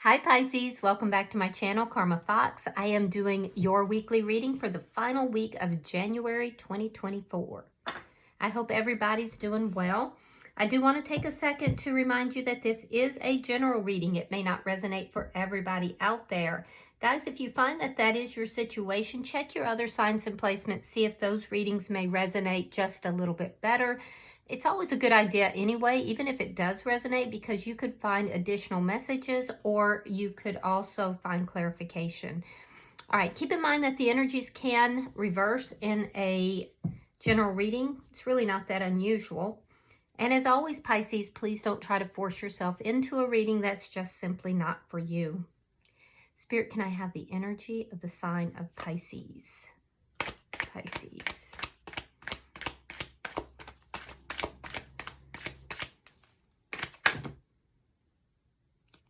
Hi Pisces, welcome back to my channel, Karma Fox. I am doing your weekly reading for the final week of January 2024. I hope everybody's doing well. I do want to take a second to remind you that this is a general reading. It may not resonate for everybody out there. Guys, if you find that that is your situation, check your other signs and placements, see if those readings may resonate just a little bit better. It's always a good idea anyway, even if it does resonate, because you could find additional messages or you could also find clarification. All right, keep in mind that the energies can reverse in a general reading. It's really not that unusual. And as always, Pisces, please don't try to force yourself into a reading that's just simply not for you. Spirit, can I have the energy of the sign of Pisces? Pisces.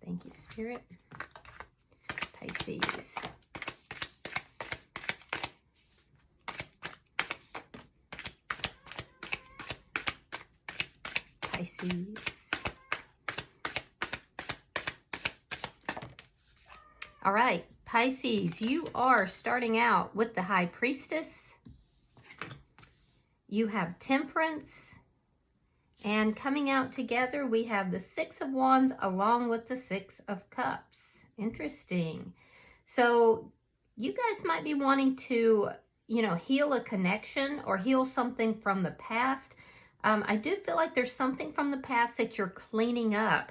Thank you, Spirit. Pisces. Pisces. All right, Pisces, you are starting out with the High Priestess. You have Temperance. And coming out together, we have the Six of Wands along with the Six of Cups. Interesting. So you guys might be wanting to, heal a connection or heal something from the past. I do feel like there's something from the past that you're cleaning up.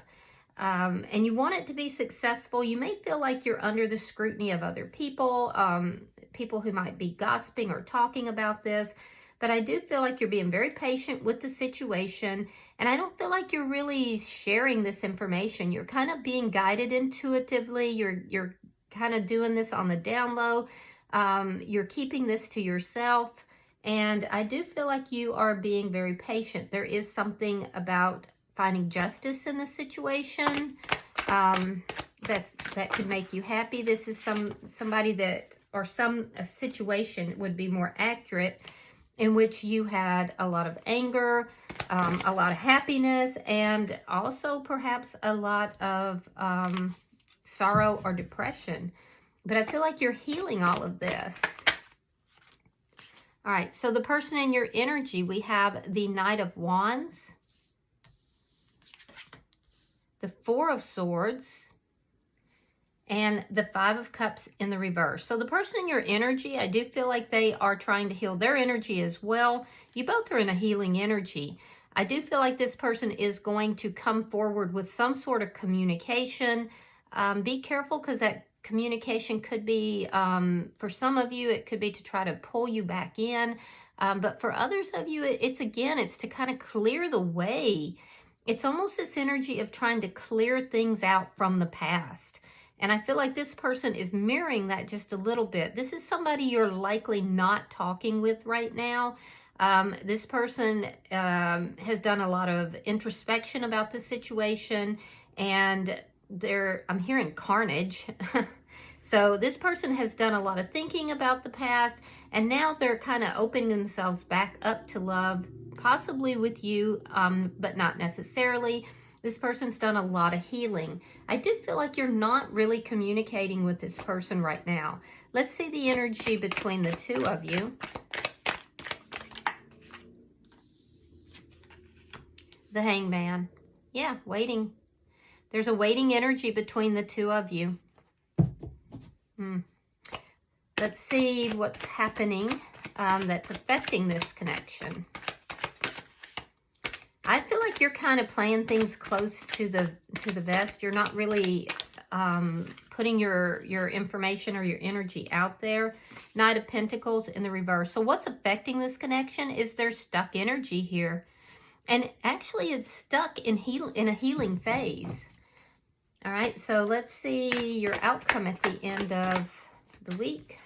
And you want it to be successful. You may feel like you're under the scrutiny of other people, people who might be gossiping or talking about this. But I do feel like you're being very patient with the situation. And I don't feel like you're really sharing this information. You're kind of being guided intuitively. You're kind of doing this on the down low. You're keeping this to yourself. And I do feel like you are being very patient. There is something about finding justice in the situation that could make you happy. This is somebody that, or a situation would be more accurate, in which you had a lot of anger, a lot of happiness, and also perhaps a lot of sorrow or depression. But I feel like you're healing all of this. All right, so the person in your energy, we have the Knight of Wands, the Four of Swords, and the Five of Cups in the reverse. So the person in your energy, I do feel like they are trying to heal their energy as well. You both are in a healing energy. I do feel like this person is going to come forward with some sort of communication. Be careful, because that communication could be, for some of you, it could be to try to pull you back in. But for others of you, it's to kind of clear the way. It's almost this energy of trying to clear things out from the past. And I feel like this person is mirroring that just a little bit. This is somebody you're likely not talking with right now. This person has done a lot of introspection about the situation, and I'm hearing carnage. So this person has done a lot of thinking about the past, and now they're kind of opening themselves back up to love, possibly with you, but not necessarily. This person's done a lot of healing. I do feel like you're not really communicating with this person right now. Let's see the energy between the two of you. The Hangman. Yeah, waiting. There's a waiting energy between the two of you. Let's see what's happening that's affecting this connection. I feel like you're kind of playing things close to the vest. You're not really putting your information or your energy out there. Knight of Pentacles in the reverse. So what's affecting this connection is there's stuck energy here. And actually it's stuck in a healing phase. All right, so let's see your outcome at the end of the week.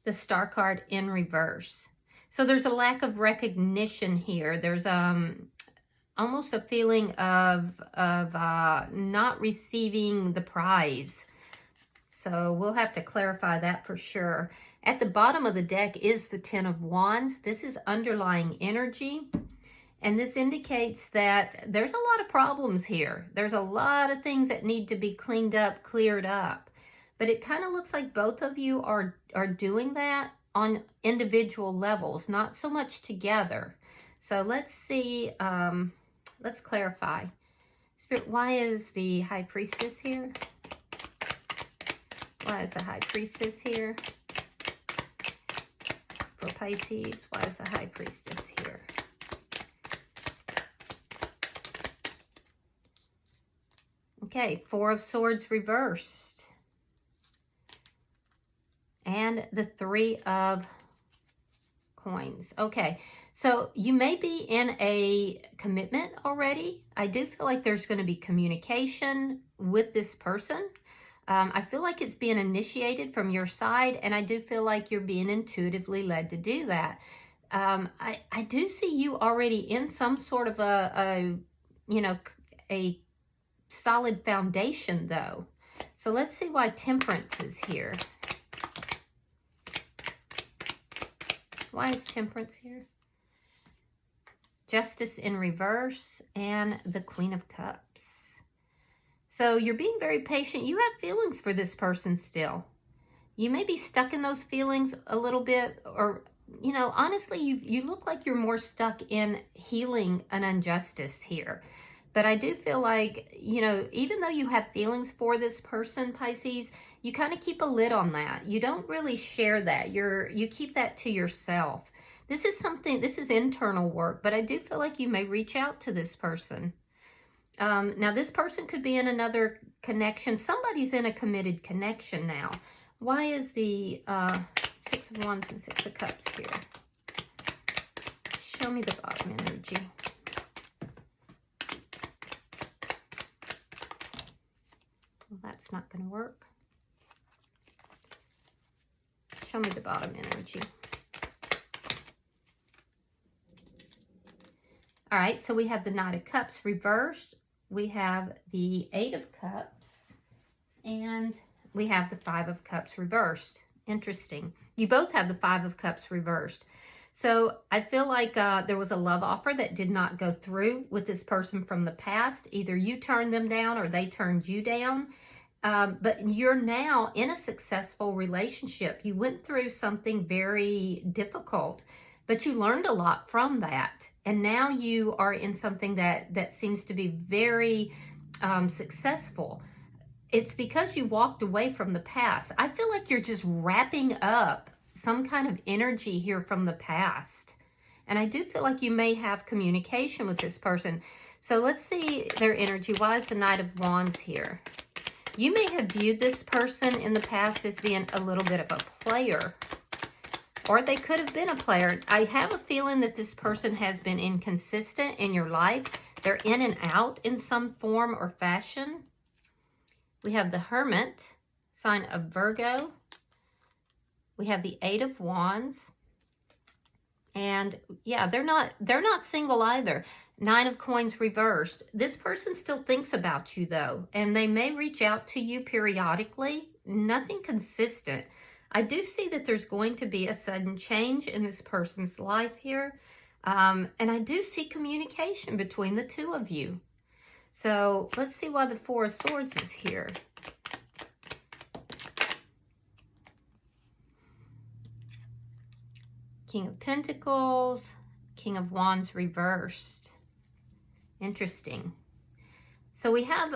The Star card in reverse. So there's a lack of recognition here. There's almost a feeling of not receiving the prize. So we'll have to clarify that for sure. At the bottom of the deck is the Ten of Wands. This is underlying energy. And this indicates that there's a lot of problems here. There's a lot of things that need to be cleaned up, cleared up. But it kind of looks like both of you are doing that on individual levels, not so much together. So let's see, let's clarify. Spirit, why is the High Priestess here? Why is the High Priestess here? For Pisces, why is the High Priestess here? Okay, Four of Swords reversed. And the Three of Coins. Okay, so you may be in a commitment already. I do feel like there's going to be communication with this person. I feel like it's being initiated from your side, and I do feel like you're being intuitively led to do that. I do see you already in some sort of a solid foundation, though. So let's see why Temperance is here. Why is Temperance here? Justice in reverse and the Queen of Cups. So you're being very patient. You have feelings for this person still. You may be stuck in those feelings a little bit, or, you know, honestly, you look like you're more stuck in healing an injustice here. But I do feel like, you know, even though you have feelings for this person, Pisces, you kind of keep a lid on that. You don't really share that. You keep that to yourself. This is internal work, but I do feel like you may reach out to this person. Now, this person could be in another connection. Somebody's in a committed connection now. Why is the Six of Wands and Six of Cups here? Show me the bottom energy. Well, that's not going to work. Show me the bottom energy. All right, so we have the Knight of Cups reversed. We have the Eight of Cups. And we have the Five of Cups reversed. Interesting. You both have the Five of Cups reversed. So I feel like there was a love offer that did not go through with this person from the past. Either you turned them down or they turned you down. But you're now in a successful relationship. You went through something very difficult, but you learned a lot from that. And now you are in something that seems to be very successful. It's because you walked away from the past. I feel like you're just wrapping up some kind of energy here from the past. And I do feel like you may have communication with this person. So let's see their energy. Why is the Knight of Wands here? You may have viewed this person in the past as being a little bit of a player. Or they could have been a player. I have a feeling that this person has been inconsistent in your life. They're in and out in some form or fashion. We have the Hermit, sign of Virgo. We have the Eight of Wands. And yeah, they're not single either. Nine of Coins reversed. This person still thinks about you though, and they may reach out to you periodically. Nothing consistent. I do see that there's going to be a sudden change in this person's life here. And I do see communication between the two of you. So let's see why the Four of Swords is here. King of Pentacles, King of Wands reversed. Interesting. So we have,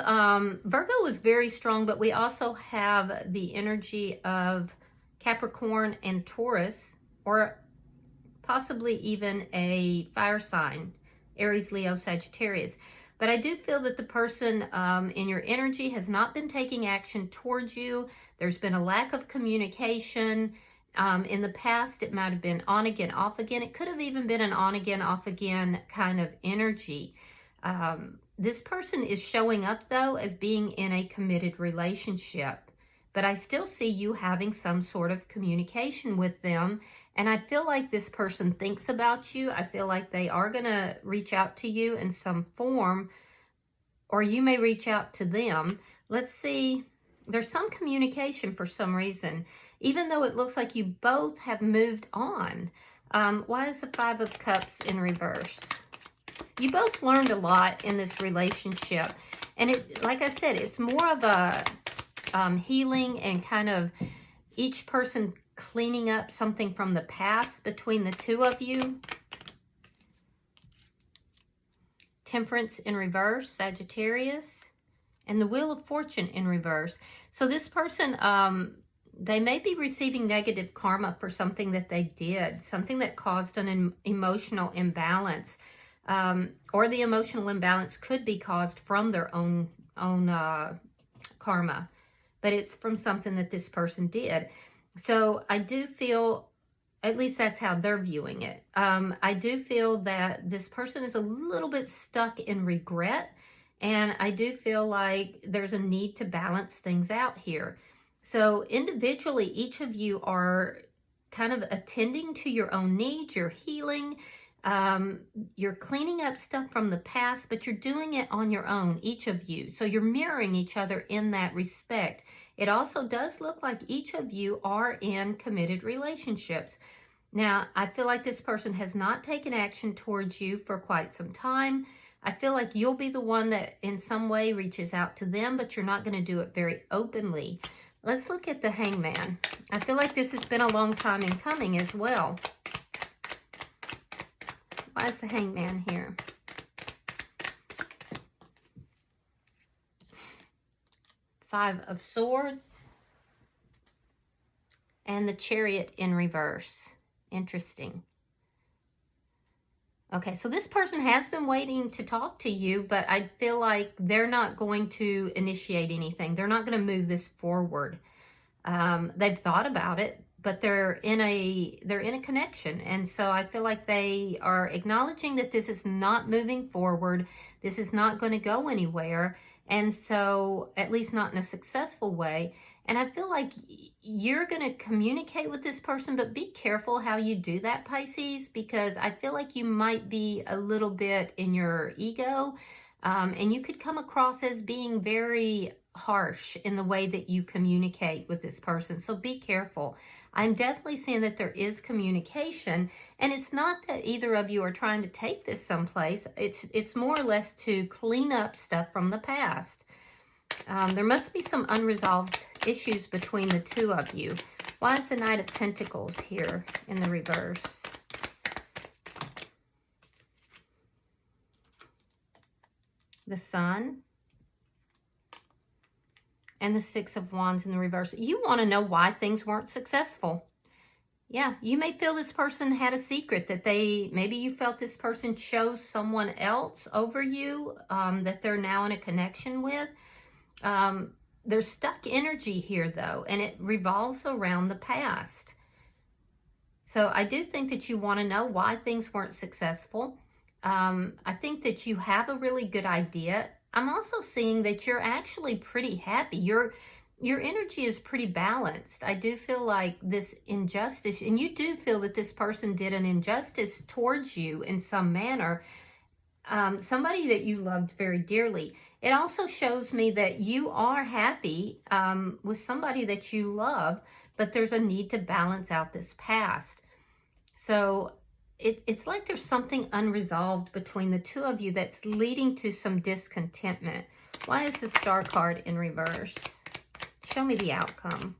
Virgo is very strong, but we also have the energy of Capricorn and Taurus, or possibly even a fire sign, Aries, Leo, Sagittarius. But I do feel that the person in your energy has not been taking action towards you. There's been a lack of communication. In the past, it might have been on again, off again. It could have even been an on again, off again kind of energy. This person is showing up, though, as being in a committed relationship. But I still see you having some sort of communication with them. And I feel like this person thinks about you. I feel like they are going to reach out to you in some form, or you may reach out to them. Let's see. There's some communication for some reason, even though it looks like you both have moved on. Why is the Five of Cups in reverse? You both learned a lot in this relationship. And it, like I said, it's more of a healing and kind of each person cleaning up something from the past between the two of you. Temperance in reverse, Sagittarius. And the Wheel of Fortune in reverse. So this person, they may be receiving negative karma for something that they did, something that caused an emotional imbalance. Or the emotional imbalance could be caused from their own karma. But it's from something that this person did. So I do feel, at least that's how they're viewing it. I do feel that this person is a little bit stuck in regret. And I do feel like there's a need to balance things out here. So individually, each of you are kind of attending to your own needs. You're healing. You're cleaning up stuff from the past, but you're doing it on your own, each of you. So you're mirroring each other in that respect. It also does look like each of you are in committed relationships. Now, I feel like this person has not taken action towards you for quite some time. I feel like you'll be the one that in some way reaches out to them, but you're not going to do it very openly. Let's look at the Hangman. I feel like this has been a long time in coming as well. Why is the Hangman here? Five of Swords. And the Chariot in reverse. Interesting. Okay, so this person has been waiting to talk to you, but I feel like they're not going to initiate anything. They're not going to move this forward. They've thought about it, but they're in a connection. And so I feel like they are acknowledging that this is not moving forward. This is not going to go anywhere. And so, at least not in a successful way. And I feel like you're going to communicate with this person, but be careful how you do that, Pisces, because I feel like you might be a little bit in your ego, and you could come across as being very harsh in the way that you communicate with this person. So be careful. I'm definitely seeing that there is communication, and it's not that either of you are trying to take this someplace. It's more or less to clean up stuff from the past. There must be some unresolved issues between the two of you. Why is the Knight of Pentacles here in the reverse? The Sun. And the Six of Wands in the reverse. You want to know why things weren't successful. Yeah, you may feel this person had a secret that maybe you felt this person chose someone else over you, that they're now in a connection with. There's stuck energy here, though, and it revolves around the past. So I do think that you want to know why things weren't successful. I think that you have a really good idea. I'm also seeing that you're actually pretty happy. Your energy is pretty balanced. I do feel like this injustice, and you do feel that this person did an injustice towards you in some manner. Somebody that you loved very dearly. It also shows me that you are happy with somebody that you love, but there's a need to balance out this past. So it's like there's something unresolved between the two of you that's leading to some discontentment. Why is the Star card in reverse? Show me the outcome.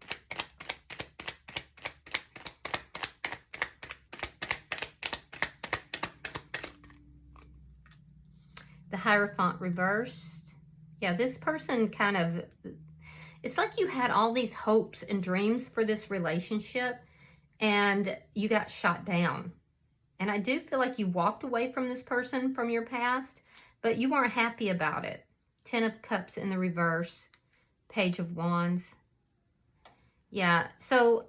The Hierophant reversed. Yeah, this person kind of, it's like you had all these hopes and dreams for this relationship and you got shot down. And I do feel like you walked away from this person from your past, but you weren't happy about it. Ten of Cups in the reverse, Page of Wands. Yeah, so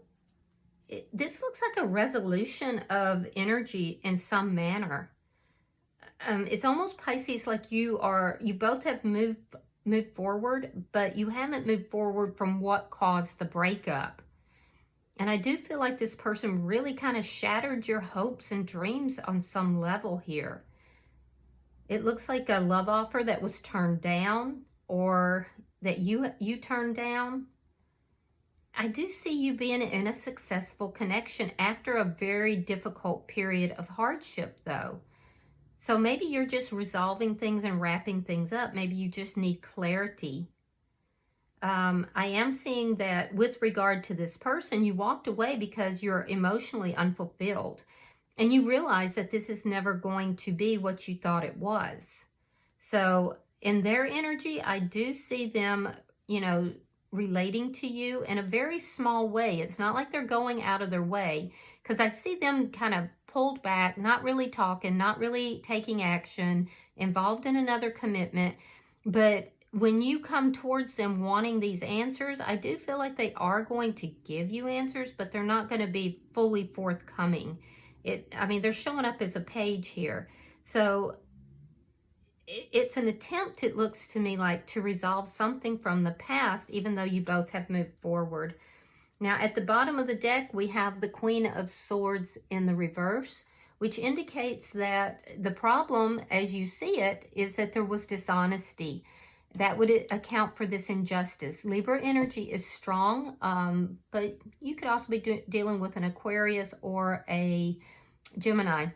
this looks like a resolution of energy in some manner. It's almost, Pisces, like you both have moved forward, but you haven't moved forward from what caused the breakup. And I do feel like this person really kind of shattered your hopes and dreams on some level here. It looks like a love offer that was turned down, or that you turned down. I do see you being in a successful connection after a very difficult period of hardship, though. So maybe you're just resolving things and wrapping things up. Maybe you just need clarity. I am seeing that with regard to this person, you walked away because you're emotionally unfulfilled. And you realize that this is never going to be what you thought it was. So in their energy, I do see them, you know, relating to you in a very small way. It's not like they're going out of their way, because I see them kind of pulled back, not really talking, not really taking action, involved in another commitment. But when you come towards them wanting these answers, I do feel like they are going to give you answers, but they're not going to be fully forthcoming. I mean, they're showing up as a page here. So it's an attempt, it looks to me like, to resolve something from the past, even though you both have moved forward. Now, at the bottom of the deck, we have the Queen of Swords in the reverse, which indicates that the problem, as you see it, is that there was dishonesty. That would account for this injustice. Libra energy is strong, but you could also be dealing with an Aquarius or a Gemini.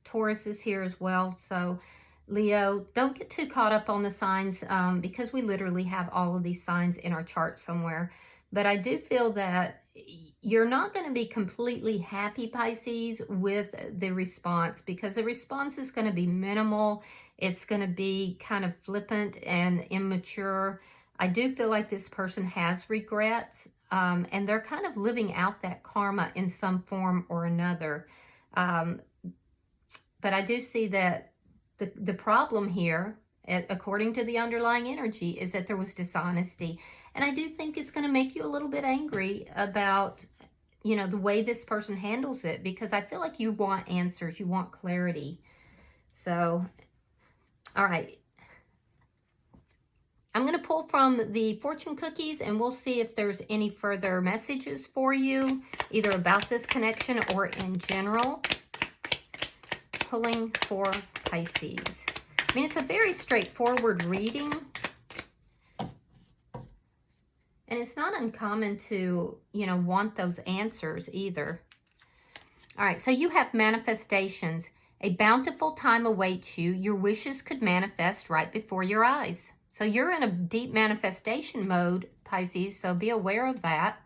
Taurus is here as well. So Leo, don't get too caught up on the signs because we literally have all of these signs in our chart somewhere. But I do feel that you're not going to be completely happy, Pisces, with the response, because the response is going to be minimal. It's going to be kind of flippant and immature. I do feel like this person has regrets, and they're kind of living out that karma in some form or another. But I do see that the problem here, according to the underlying energy, is that there was dishonesty. And I do think it's going to make you a little bit angry about, you know, the way this person handles it, because I feel like you want answers, you want clarity. So, all right. I'm going to pull from the fortune cookies, and we'll see if there's any further messages for you, either about this connection or in general. Pulling for Pisces. I mean, it's a very straightforward reading. And it's not uncommon to, you know, want those answers either. All right, so you have manifestations. A bountiful time awaits you. Your wishes could manifest right before your eyes. So you're in a deep manifestation mode, Pisces, so be aware of that.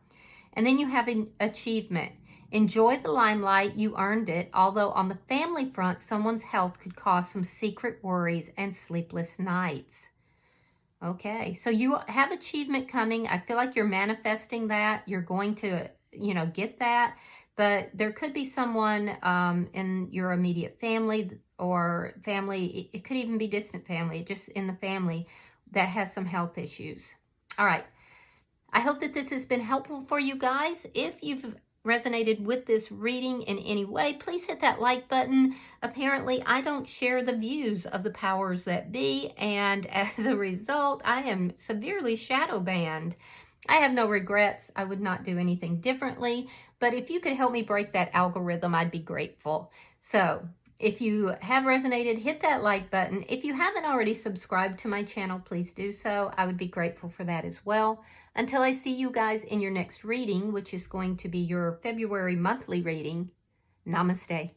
And then you have an achievement. Enjoy the limelight, you earned it, although on the family front, someone's health could cause some secret worries and sleepless nights. Okay, so you have achievement coming. I feel like you're manifesting that. You're going to, you know, get that. But there could be someone in your immediate family or family. It could even be distant family, just in the family, that has some health issues. All right. I hope that this has been helpful for you guys. If you've resonated with this reading in any way, please hit that like button. Apparently, I don't share the views of the powers that be, and as a result, I am severely shadow banned. I have no regrets. I would not do anything differently, but if you could help me break that algorithm, I'd be grateful. So, if you have resonated, hit that like button. If you haven't already subscribed to my channel, please do so. I would be grateful for that as well. Until I see you guys in your next reading, which is going to be your February monthly reading, namaste.